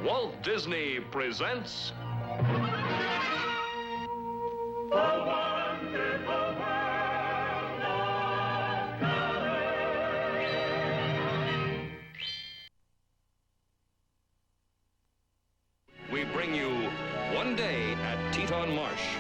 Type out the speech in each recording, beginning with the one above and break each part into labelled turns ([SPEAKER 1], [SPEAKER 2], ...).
[SPEAKER 1] Walt Disney presents we bring you One Day at Teton Marsh.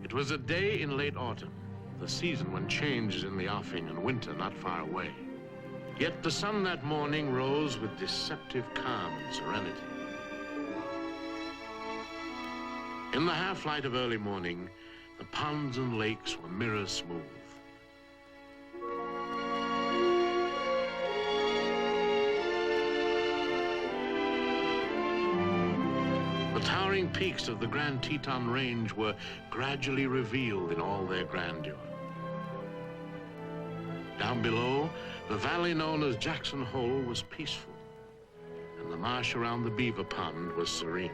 [SPEAKER 2] It was a day in late autumn, the season when change is in the offing and winter not far away. Yet the sun that morning rose with deceptive calm and serenity. In the half-light of early morning, the ponds and lakes were mirror smooth. The towering peaks of the Grand Teton Range were gradually revealed in all their grandeur. Down below, the valley known as Jackson Hole was peaceful, and the marsh around the beaver pond was serene.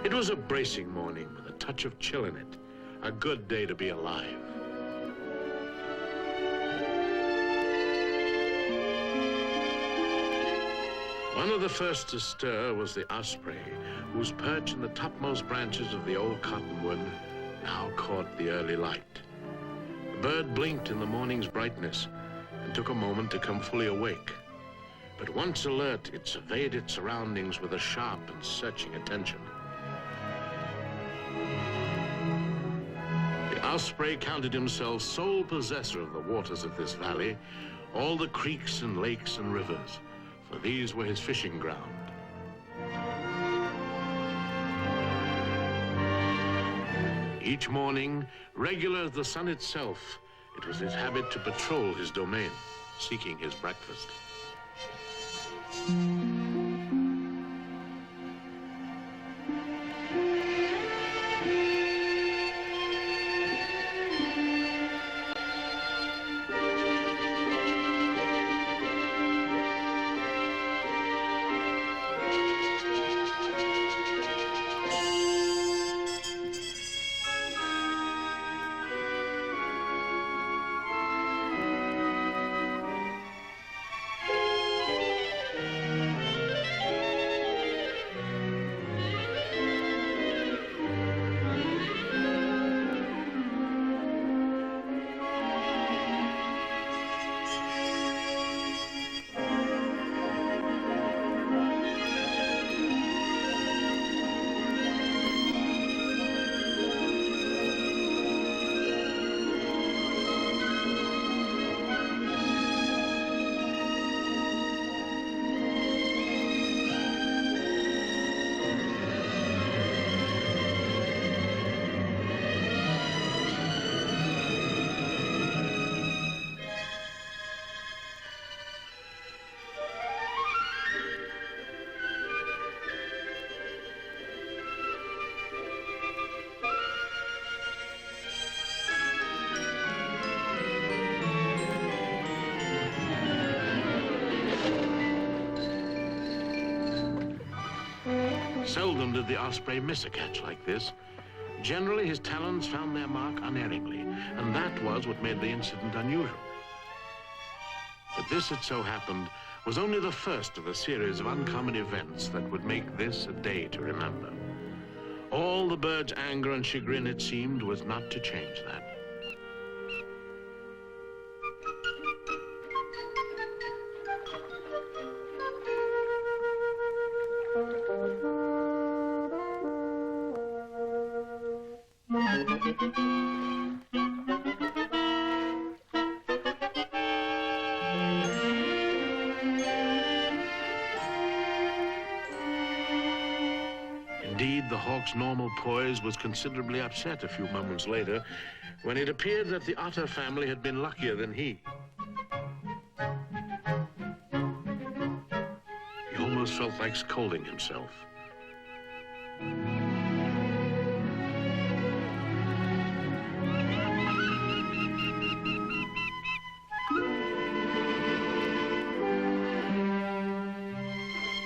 [SPEAKER 2] It was a bracing morning with a touch of chill in it, a good day to be alive. One of the first to stir was the osprey, whose perch in the topmost branches of the old cottonwood now caught the early light. The bird blinked in the morning's brightness and took a moment to come fully awake. But once alert, it surveyed its surroundings with a sharp and searching attention. The osprey counted himself sole possessor of the waters of this valley, all the creeks and lakes and rivers, for these were his fishing ground. Each morning, regular as the sun itself, it was his habit to patrol his domain, seeking his breakfast. Seldom did the osprey miss a catch like this. Generally, his talons found their mark unerringly, and that was what made the incident unusual. But this, it so happened, was only the first of a series of uncommon events that would make this a day to remember. All the bird's anger and chagrin, it seemed, was not to change that. Indeed, the hawk's normal poise was considerably upset a few moments later when it appeared that the otter family had been luckier than he. He almost felt like scolding himself.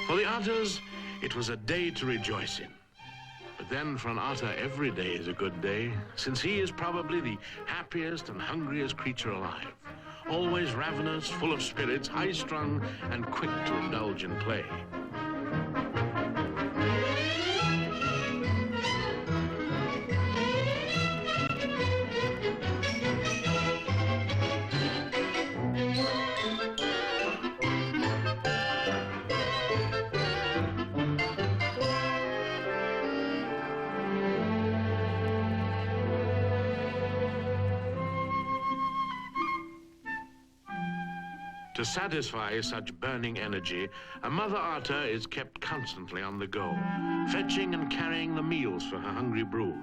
[SPEAKER 2] For the otters, it was a day to rejoice in. But then for an otter, every day is a good day, since he is probably the happiest and hungriest creature alive. Always ravenous, full of spirits, high-strung, and quick to indulge in play. To satisfy such burning energy, a mother otter is kept constantly on the go, fetching and carrying the meals for her hungry brood.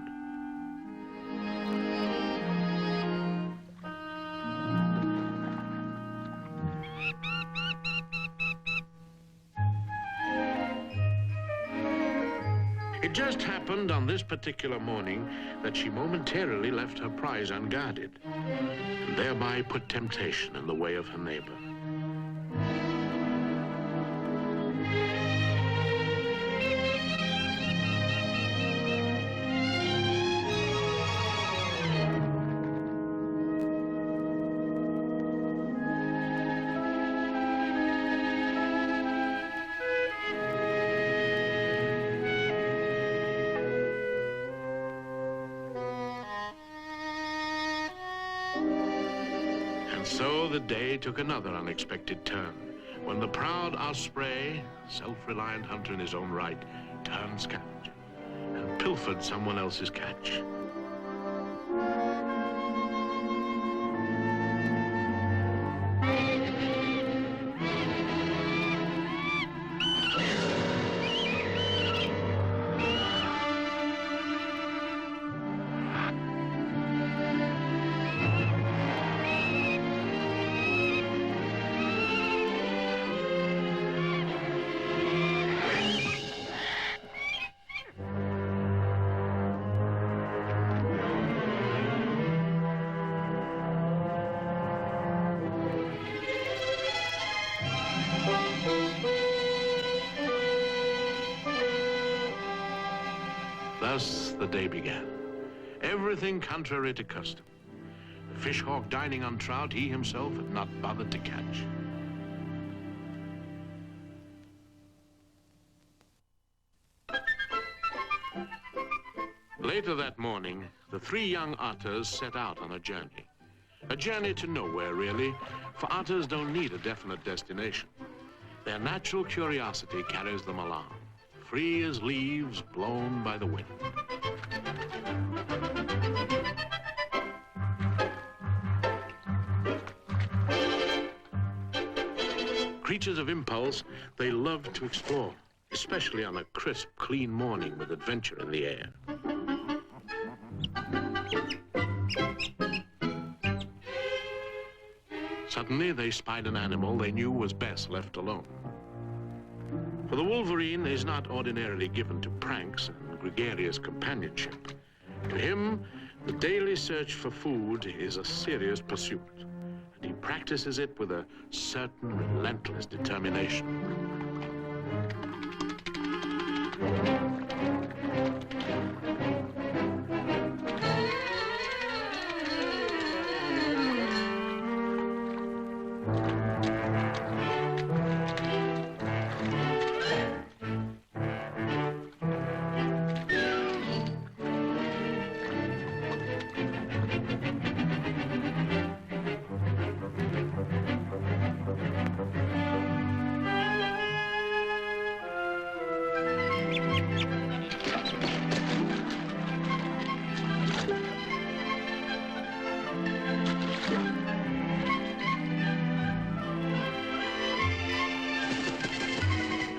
[SPEAKER 2] It just happened on this particular morning that she momentarily left her prize unguarded, and thereby put temptation in the way of her neighbor. So the day took another unexpected turn when the proud osprey, self-reliant hunter in his own right, turned scavenger and pilfered someone else's catch. Thus the day began. Everything contrary to custom. The fish hawk dining on trout he himself had not bothered to catch. Later that morning, the three young otters set out on a journey. A journey to nowhere, really, for otters don't need a definite destination. Their natural curiosity carries them along, free as leaves blown by the wind. Creatures of impulse, they love to explore, especially on a crisp, clean morning with adventure in the air. Suddenly, they spied an animal they knew was best left alone. For the wolverine is not ordinarily given to pranks and gregarious companionship. To him, the daily search for food is a serious pursuit, and he practices it with a certain relentless determination.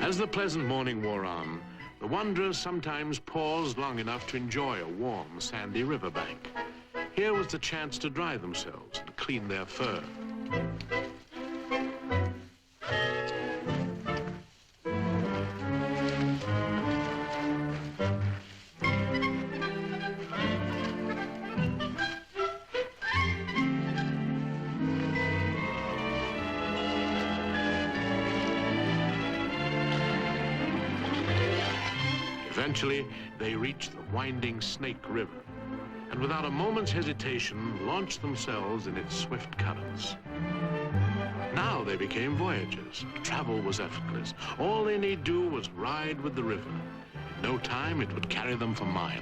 [SPEAKER 2] As the pleasant morning wore on, The wanderers sometimes paused long enough to enjoy a warm, sandy riverbank. Here was the chance to dry themselves and clean their fur. Eventually, they reached the winding Snake River, and without a moment's hesitation, launched themselves in its swift currents. Now they became voyagers. Travel was effortless. All they need do was ride with the river. In no time, it would carry them for miles.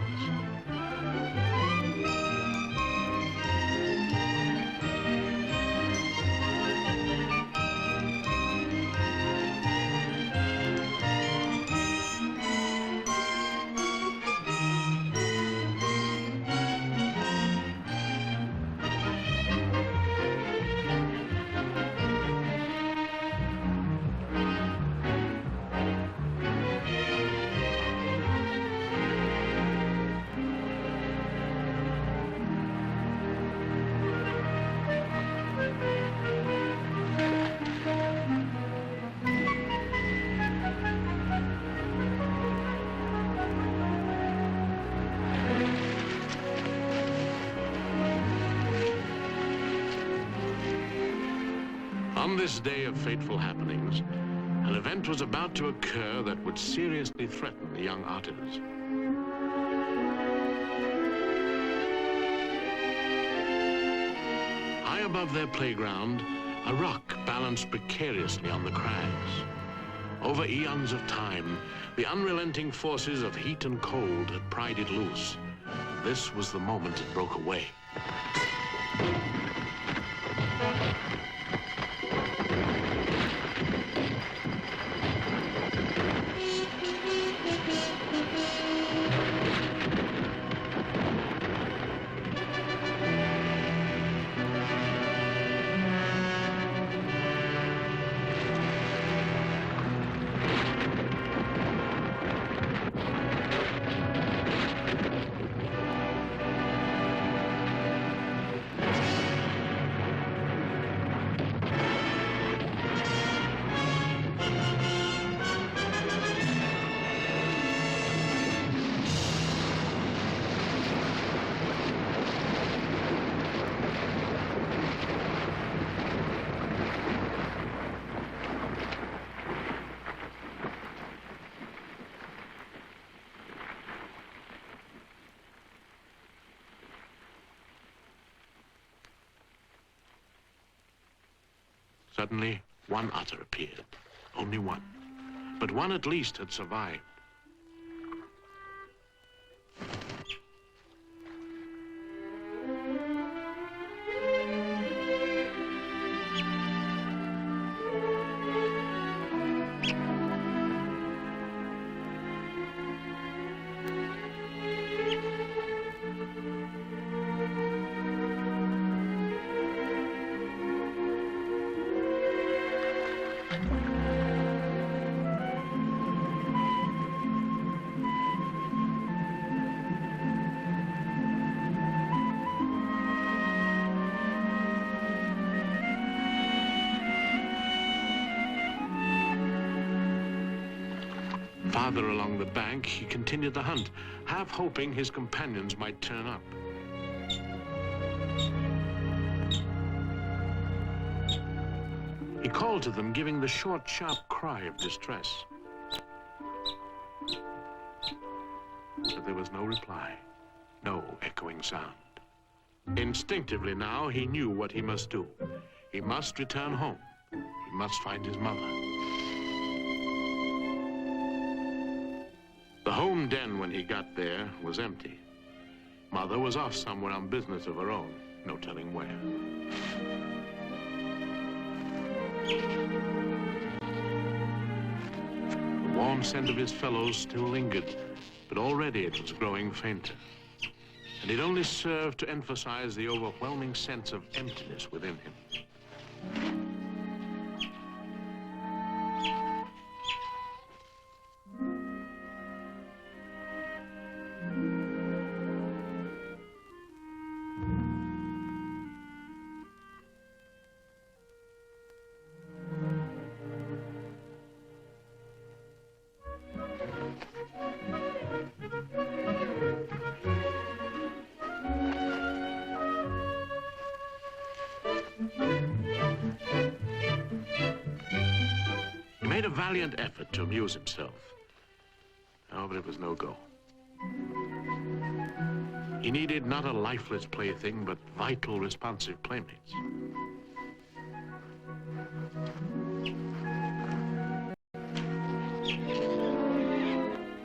[SPEAKER 2] On this day of fateful happenings, an event was about to occur that would seriously threaten the young otters. High above their playground, a rock balanced precariously on the crags. Over eons of time, the unrelenting forces of heat and cold had pried it loose. This was the moment it broke away. Suddenly, one otter appeared. Only one. But one at least had survived. Farther along the bank, he continued the hunt, half hoping his companions might turn up. He called to them, giving the short, sharp cry of distress. But there was no reply, no echoing sound. Instinctively now, he knew what he must do. He must return home. He must find his mother. The home den, when he got there, was empty. Mother was off somewhere on business of her own, no telling where. The warm scent of his fellows still lingered, but already it was growing fainter. And it only served to emphasize the overwhelming sense of emptiness within him. He made a valiant effort to amuse himself. Oh, but it was no go. He needed not a lifeless plaything, but vital, responsive playmates.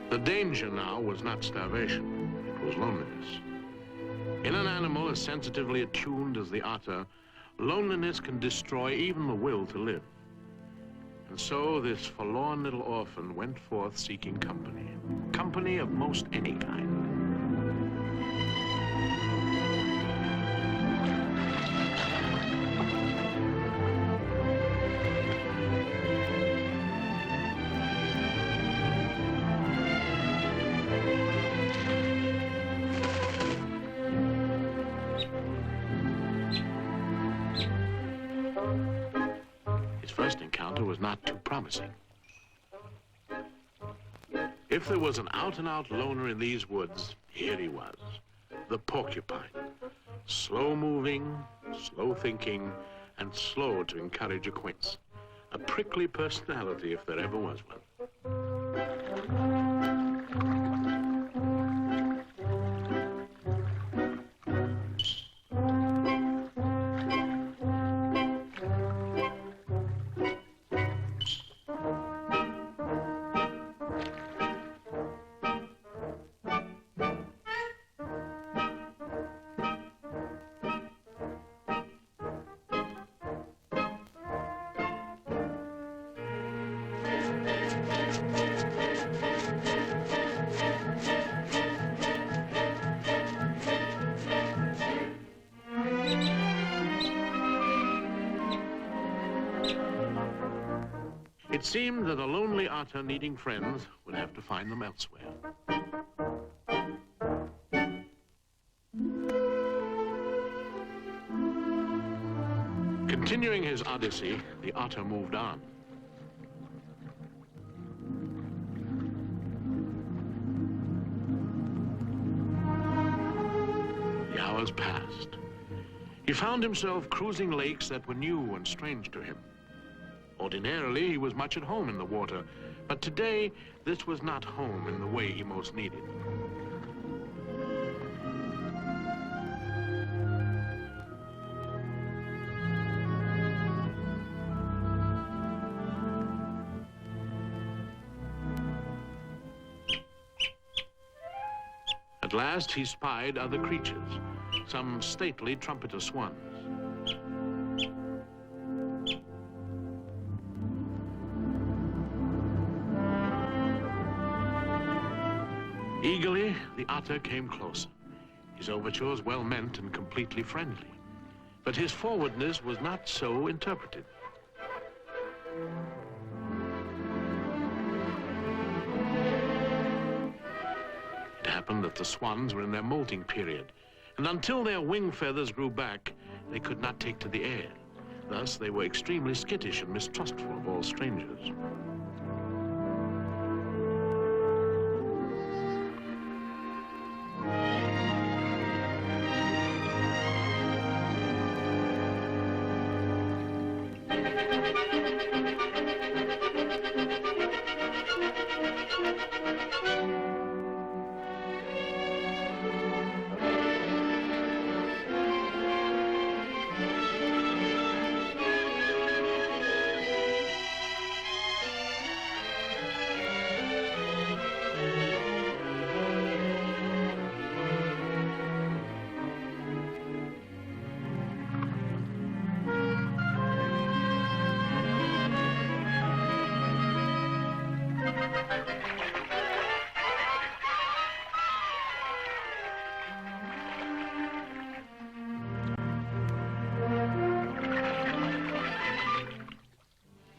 [SPEAKER 2] The danger now was not starvation, it was loneliness. In an animal as sensitively attuned as the otter, loneliness can destroy even the will to live. And so this forlorn little orphan went forth seeking company. Company of most any kind. First encounter was not too promising. If there was an out-and-out loner in these woods, here he was, the porcupine. Slow-moving, slow-thinking, and slow to encourage acquaintance. A prickly personality if there ever was one. It seemed that a lonely otter needing friends would have to find them elsewhere. Continuing his odyssey, the otter moved on. The hours passed. He found himself cruising lakes that were new and strange to him. Ordinarily, he was much at home in the water, but today, this was not home in the way he most needed. At last, he spied other creatures, some stately trumpeter swans. Eagerly, the otter came closer. His overtures well meant and completely friendly. But his forwardness was not so interpreted. It happened that the swans were in their molting period, and until their wing feathers grew back, they could not take to the air. Thus, they were extremely skittish and mistrustful of all strangers.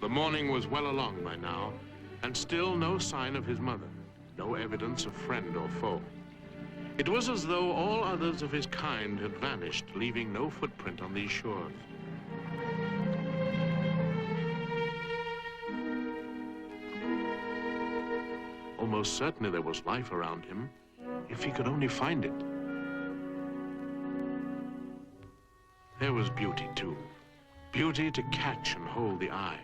[SPEAKER 2] The morning was well along by now, and still no sign of his mother, no evidence of friend or foe. It was as though all others of his kind had vanished, leaving no footprint on these shores. Almost certainly there was life around him, if he could only find it. There was beauty, too. beauty to catch and hold the eye.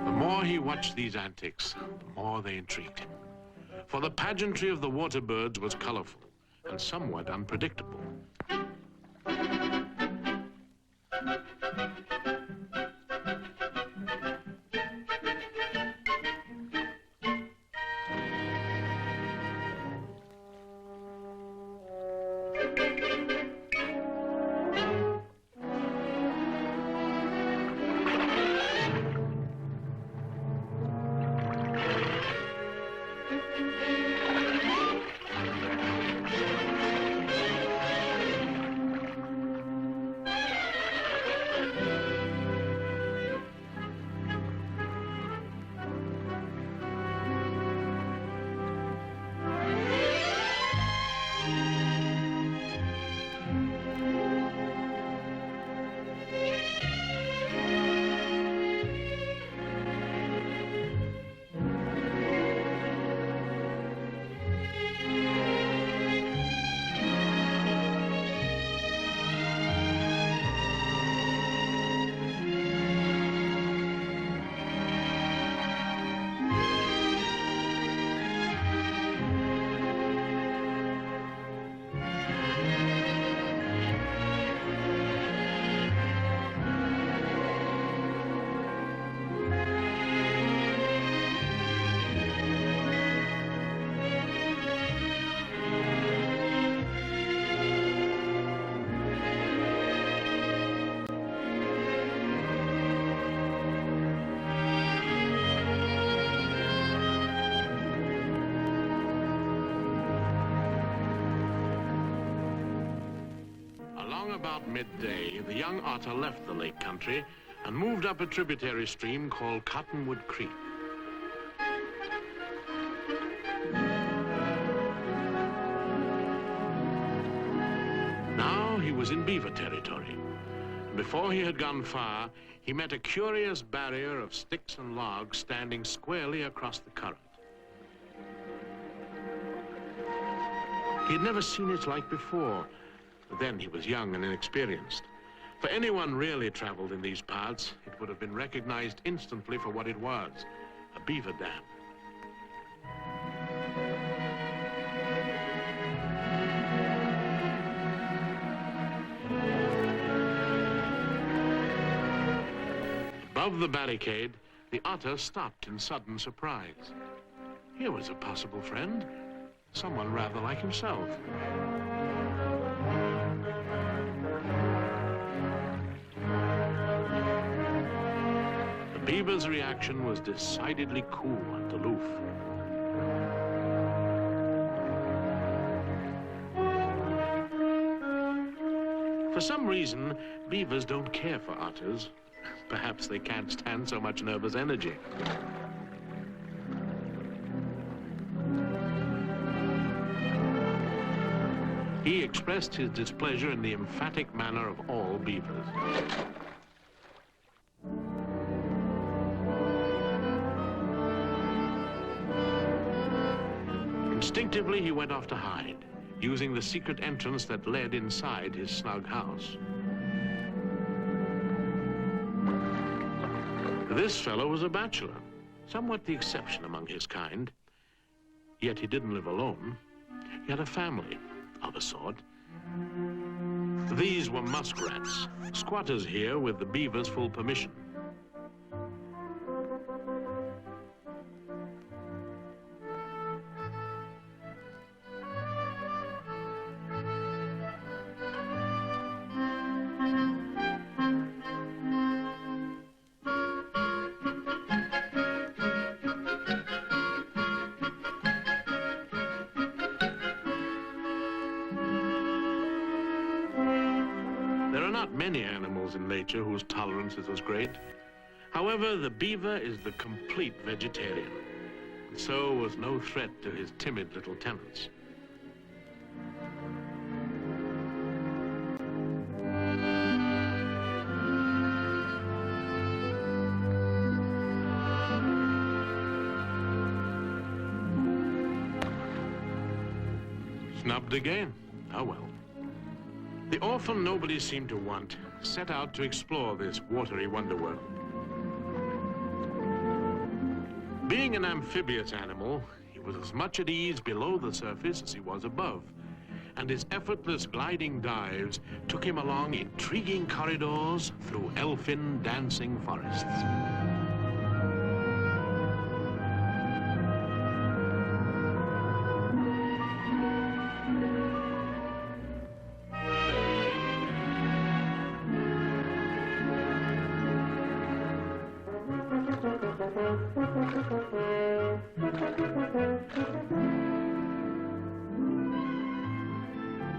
[SPEAKER 2] The more he watched these antics, the more they intrigued him. For the pageantry of the water birds was colorful and somewhat unpredictable. About midday, the young otter left the lake country and moved up a tributary stream called Cottonwood Creek. Now he was in beaver territory. Before he had gone far, he met a curious barrier of sticks and logs standing squarely across the current. He had never seen its like before. But then he was young and inexperienced. For anyone really traveled in these parts, it would have been recognized instantly for what it was, a beaver dam. Above the barricade, the otter stopped in sudden surprise. Here was a possible friend, someone rather like himself. The beaver's reaction was decidedly cool and aloof. For some reason, beavers don't care for otters. Perhaps they can't stand so much nervous energy. He expressed his displeasure in the emphatic manner of all beavers. Instinctively, he went off to hide, using the secret entrance that led inside his snug house. This fellow was a bachelor, somewhat the exception among his kind. Yet he didn't live alone. He had a family of a sort. These were muskrats, squatters here with the beavers' full permission. not many animals in nature whose tolerance is as great. However, the beaver is the complete vegetarian, and so was no threat to his timid little tenants. Snubbed again. Oh well. The orphan nobody seemed to want set out to explore this watery wonderworld. Being an amphibious animal, he was as much at ease below the surface as he was above, and his effortless gliding dives took him along intriguing corridors through elfin dancing forests.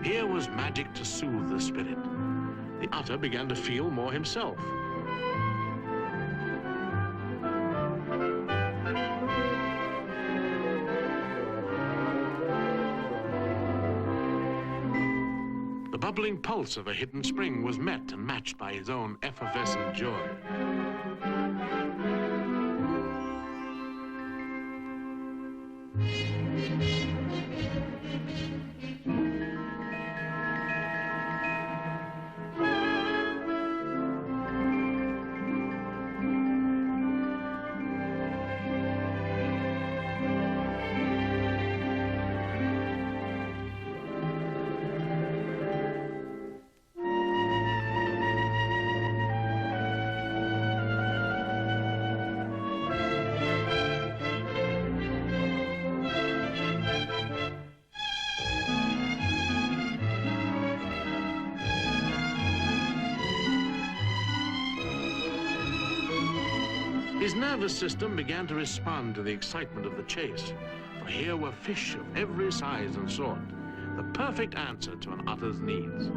[SPEAKER 2] Here was magic to soothe the spirit. The otter began to feel more himself. The bubbling pulse of a hidden spring was met and matched by his own effervescent joy. His nervous system began to respond to the excitement of the chase, for here were fish of every size and sort, the perfect answer to an otter's needs.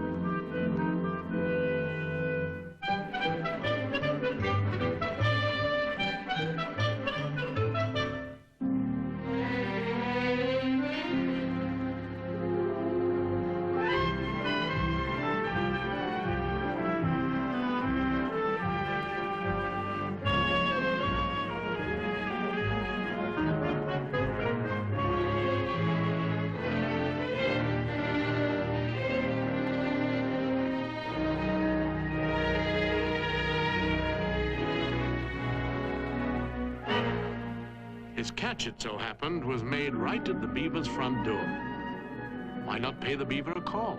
[SPEAKER 2] His catch, it so happened, was made right at the beaver's front door. Why not pay the beaver a call?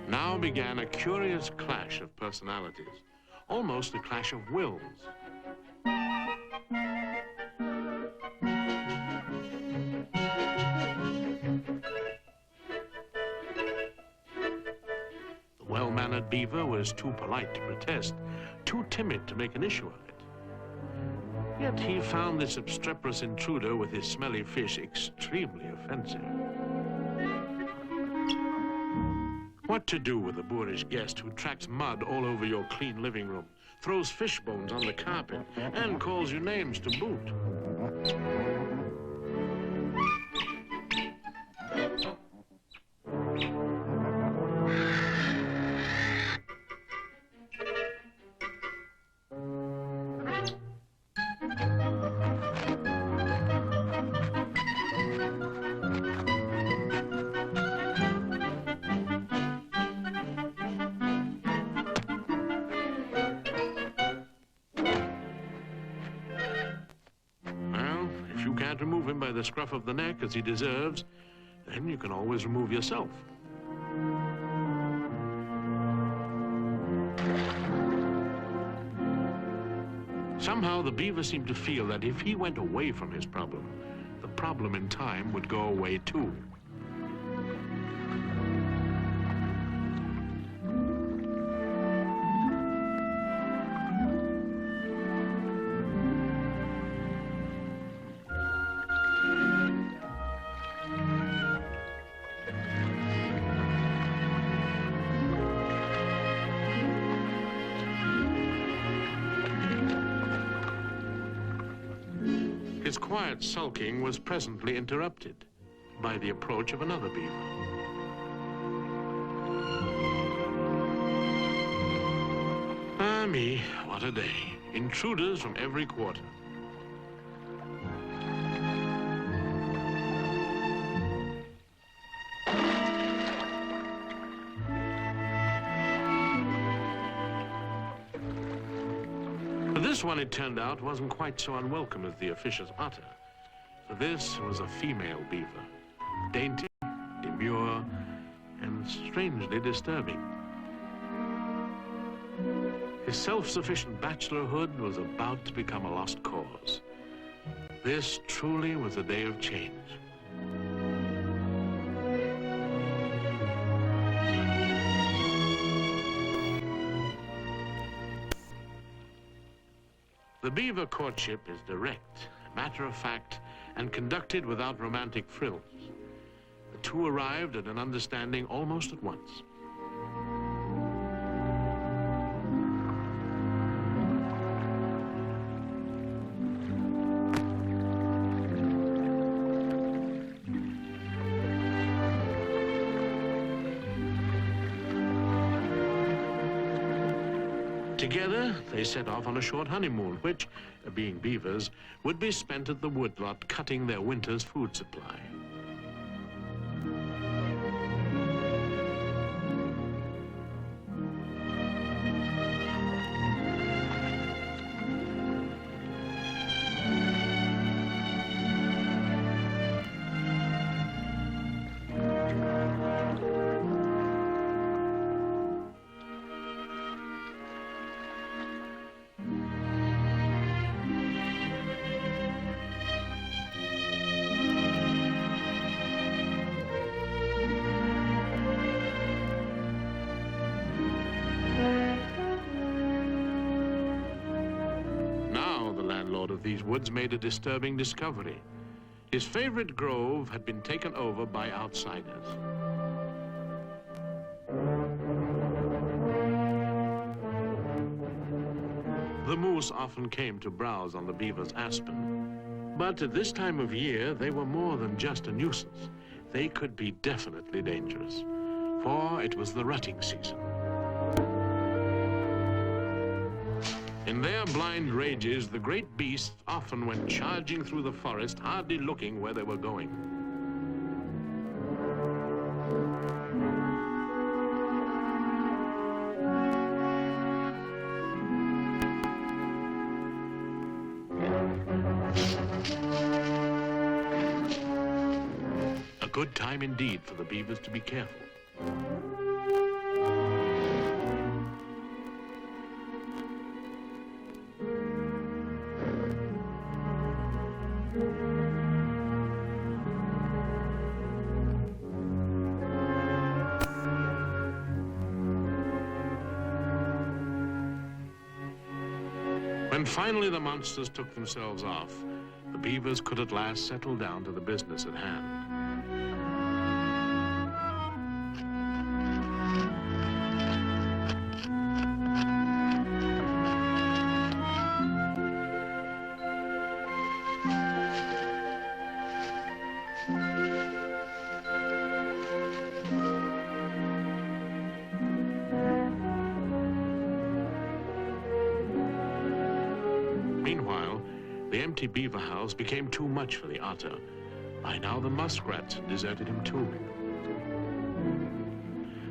[SPEAKER 2] Now began a curious clash of personalities. Almost a clash of wills. The well-mannered beaver was too polite to protest, too timid to make an issue of it. Yet he found this obstreperous intruder with his smelly fish extremely offensive. What to do with a boorish guest who tracks mud all over your clean living room, throws fish bones on the carpet, and calls you names to boot? Remove him by the scruff of the neck as he deserves, then you can always remove yourself. Somehow the beaver seemed to feel that if he went away from his problem, the problem in time would go away too. His quiet sulking was presently interrupted by the approach of another beaver. Ah, me, what a day. Intruders from every quarter. This one, it turned out, wasn't quite so unwelcome as the officious otter. For this was a female beaver, dainty, demure, and strangely disturbing. His self-sufficient bachelorhood was about to become a lost cause. This truly was a day of change. The beaver courtship is direct, matter-of-fact, and conducted without romantic frills. The two arrived at an understanding almost at once. Together, they set off on a short honeymoon, which, being beavers, would be spent at the woodlot cutting their winter's food supply. Of these woods made a disturbing discovery. His favorite grove had been taken over by outsiders. The moose often came to browse on the beaver's aspen, but at this time of year they were more than just a nuisance. They could be definitely dangerous, for it was the rutting season. In their blind rages, the great beasts often went charging through the forest, hardly looking where they were going. A good time indeed for the beavers to be careful. When finally the monsters took themselves off, the beavers could at last settle down to the business at hand. Meanwhile, the empty beaver house became too much for the otter. By now the muskrats had deserted him too.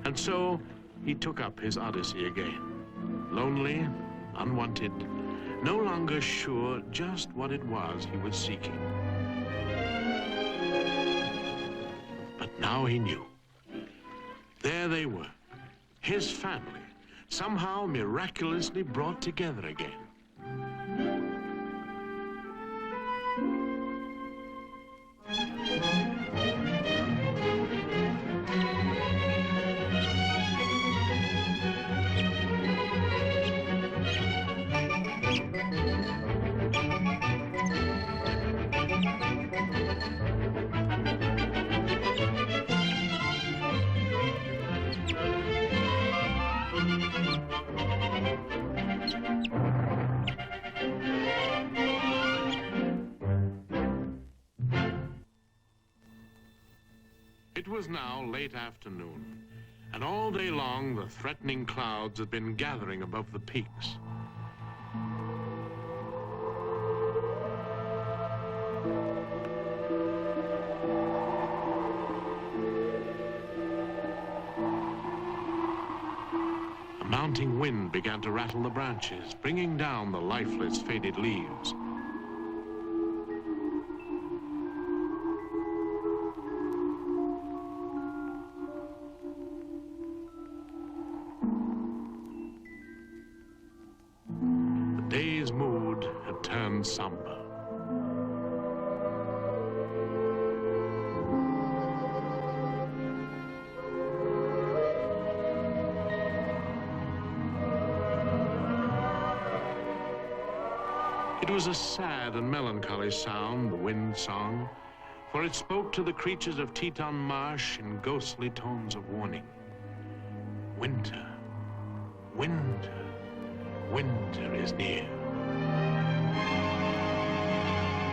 [SPEAKER 2] And so he took up his odyssey again. Lonely, unwanted, no longer sure just what it was he was seeking. But now he knew. There they were, his family, somehow miraculously brought together again. was now late afternoon, and all day long the threatening clouds had been gathering above the peaks. A mounting wind began to rattle the branches, bringing down the lifeless, faded leaves. The day's mood had turned somber. It was a sad and melancholy sound, the wind song, for it spoke to the creatures of Teton Marsh in ghostly tones of warning. Winter, winter, winter is near.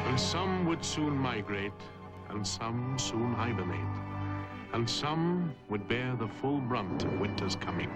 [SPEAKER 2] And some would soon migrate, and some soon hibernate, and some would bear the full brunt of winter's coming.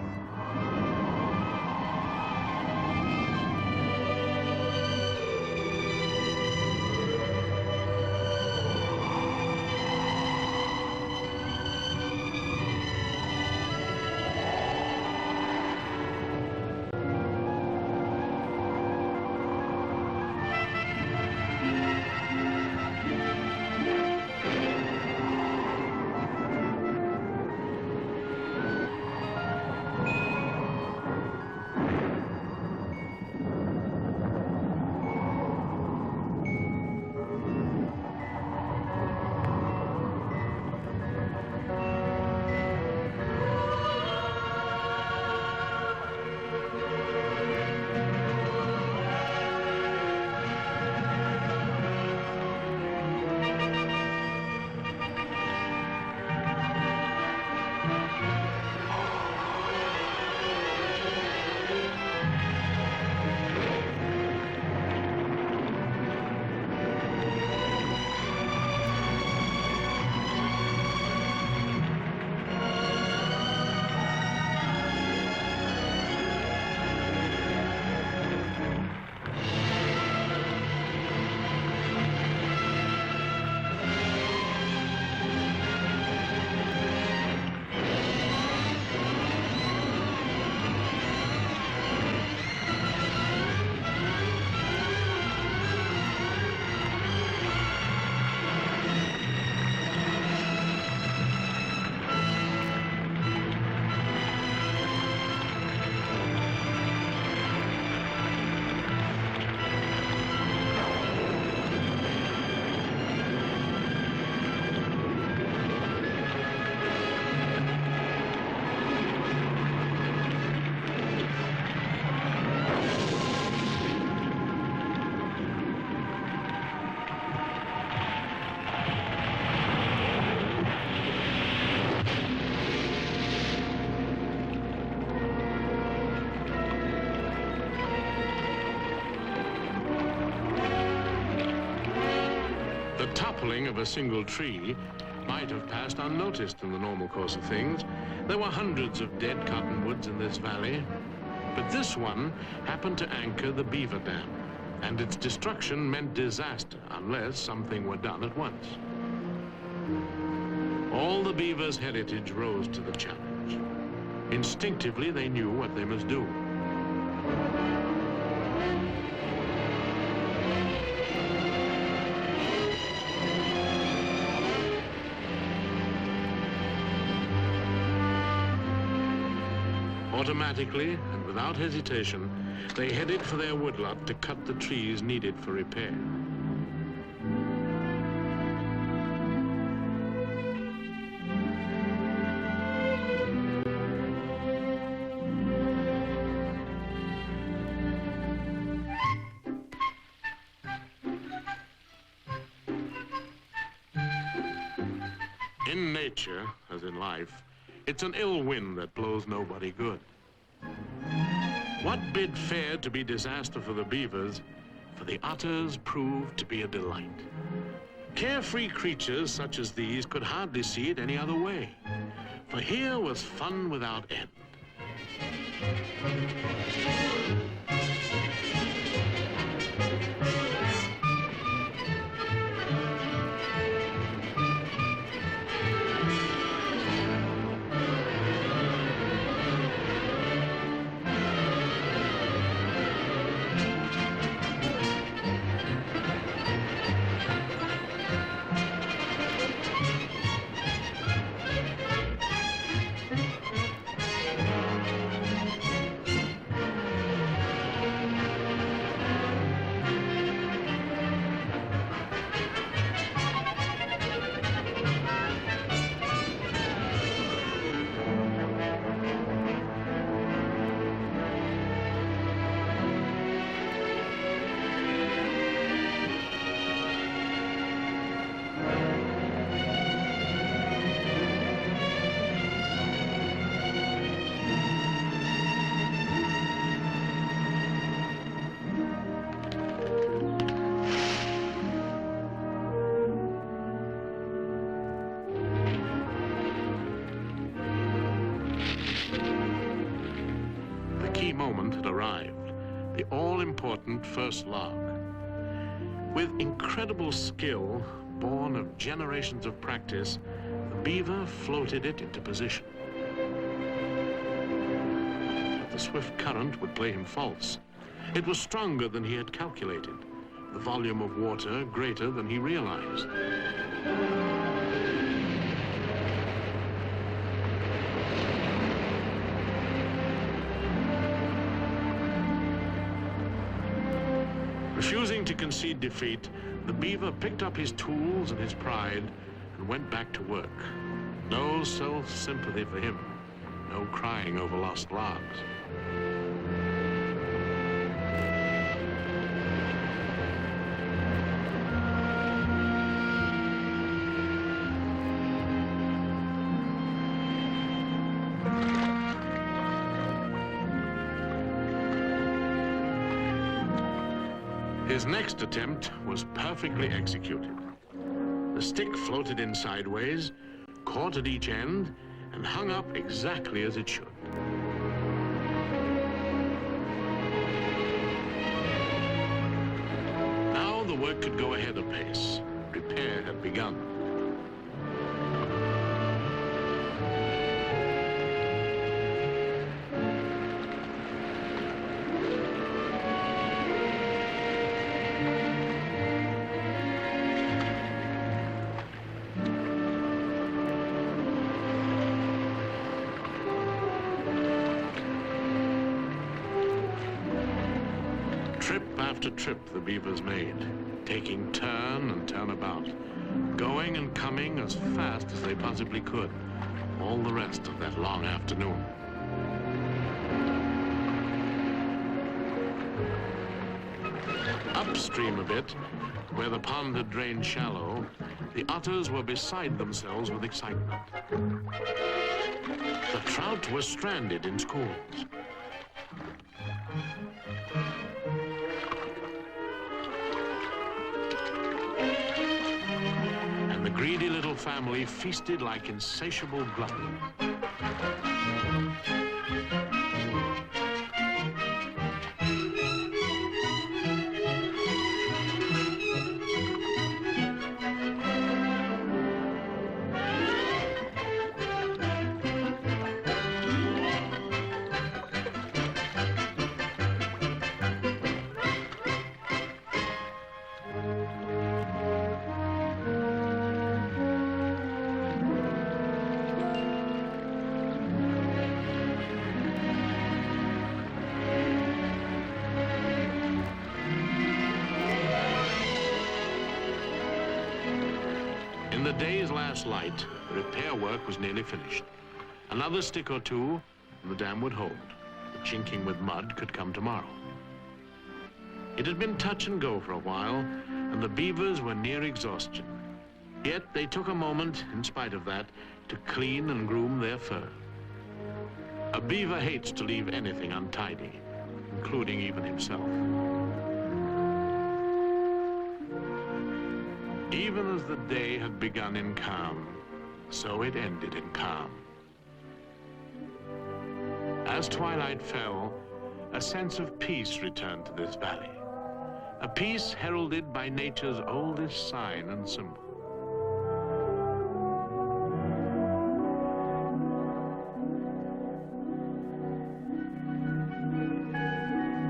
[SPEAKER 2] The toppling of a single tree might have passed unnoticed in the normal course of things. There were hundreds of dead cottonwoods in this valley, but this one happened to anchor the beaver dam, and its destruction meant disaster unless something were done at once. All the beavers' heritage rose to the challenge. Instinctively, they knew what they must do. Automatically and without hesitation, they headed for their woodlot to cut the trees needed for repair. In nature, as in life, it's an ill wind that blows nobody good. What bid fair to be disaster for the beavers, for the otters proved to be a delight. Carefree creatures such as these could hardly see it any other way, for here was fun without end. Moment had arrived, the all-important first log. With incredible skill, born of generations of practice, the beaver floated it into position. But the swift current would play him false. It was stronger than he had calculated, the volume of water greater than he realized. Refusing to concede defeat, the beaver picked up his tools and his pride and went back to work. No self-sympathy for him, no crying over lost logs. His next attempt was perfectly executed. The stick floated in sideways, caught at each end, and hung up exactly as it should. Now the work could go ahead apace. Repair had begun. Trip the beavers made, taking turn and turn about, going and coming as fast as they possibly could, all the rest of that long afternoon. Upstream a bit, where the pond had drained shallow, the otters were beside themselves with excitement. The trout were stranded in schools. Greedy little family feasted like insatiable gluttons. In the day's last light, the repair work was nearly finished. Another stick or two, and the dam would hold. The chinking with mud could come tomorrow. It had been touch and go for a while, and the beavers were near exhaustion. Yet they took a moment, in spite of that, to clean and groom their fur. A beaver hates to leave anything untidy, including even himself. Even as the day had begun in calm, so it ended in calm. As twilight fell, a sense of peace returned to this valley, a peace heralded by nature's oldest sign and symbol.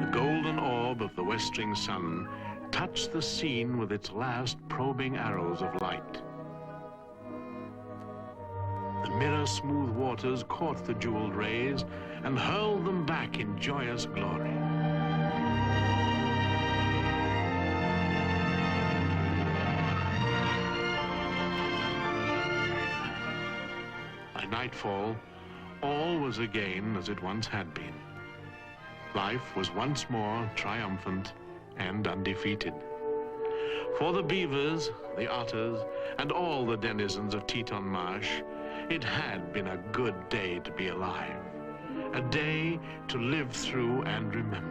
[SPEAKER 2] The golden orb of the westering sun touched the scene with its last probing arrows of light. The mirror-smooth waters caught the jeweled rays and hurled them back in joyous glory. By nightfall, all was again as it once had been. Life was once more triumphant and undefeated. For the beavers, the otters, and all the denizens of Teton Marsh, it had been a good day to be alive, a day to live through and remember.